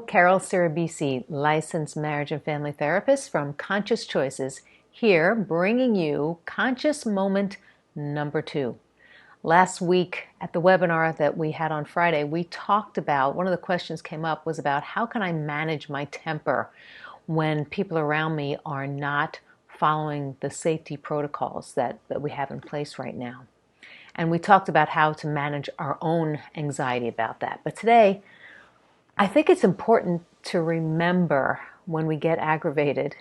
Carol Sirabisi, licensed marriage and family therapist from Conscious Choices, here bringing you Conscious Moment number 2. Last week at the webinar that we had on Friday, we talked about, one of the questions came up was about how can I manage my temper when people around me are not following the safety protocols that we have in place right now. And we talked about how to manage our own anxiety about that. But today, I think it's important to remember when we get aggravated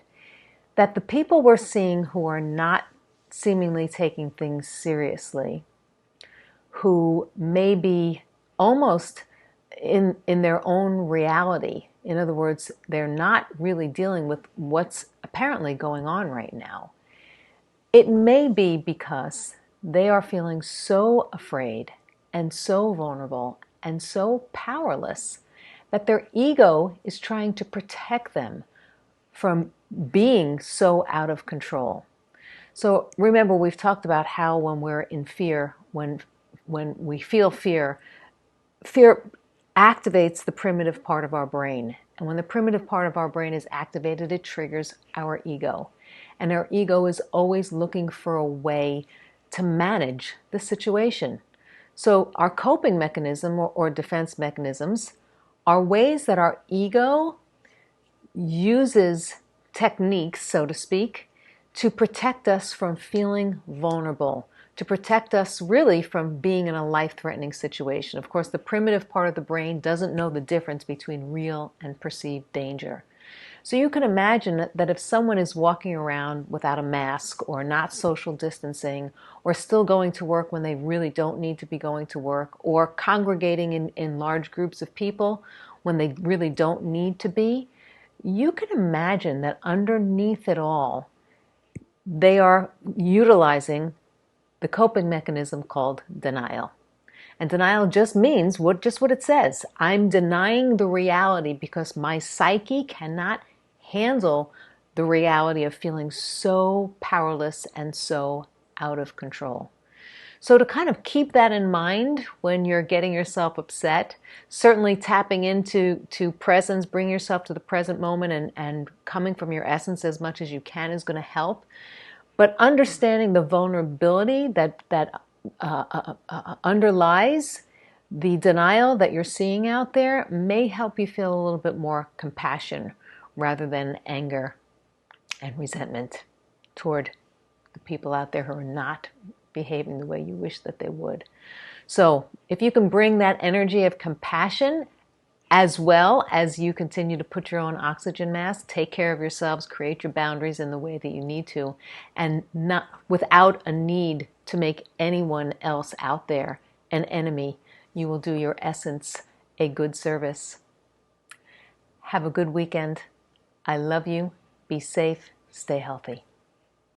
that the people we're seeing who are not seemingly taking things seriously, who may be almost in their own reality, in other words, they're not really dealing with what's apparently going on right now. It may be because they are feeling so afraid and so vulnerable and so powerless that their ego is trying to protect them from being so out of control. So remember, we've talked about how when we're in fear, when we feel fear, fear activates the primitive part of our brain. And when the primitive part of our brain is activated, it triggers our ego. And our ego is always looking for a way to manage the situation. So our coping mechanism or defense mechanisms are ways that our ego uses techniques, so to speak, to protect us from feeling vulnerable, to protect us really from being in a life-threatening situation. Of course, the primitive part of the brain doesn't know the difference between real and perceived danger. So you can imagine that if someone is walking around without a mask or not social distancing or still going to work when they really don't need to be going to work or congregating in large groups of people when they really don't need to be, you can imagine that underneath it all, they are utilizing the coping mechanism called denial. And denial just means what it says. I'm denying the reality because my psyche cannot handle the reality of feeling so powerless and so out of control. So to kind of keep that in mind when you're getting yourself upset, certainly tapping into presence, bring yourself to the present moment and coming from your essence as much as you can is going to help. But understanding the vulnerability that underlies the denial that you're seeing out there may help you feel a little bit more compassion rather than anger and resentment toward the people out there who are not behaving the way you wish that they would. So if you can bring that energy of compassion as well as you continue to put your own oxygen mask, take care of yourselves, create your boundaries in the way that you need to, and not without a need to make anyone else out there an enemy, you will do your essence a good service. Have a good weekend. I love you. Be safe. Stay healthy.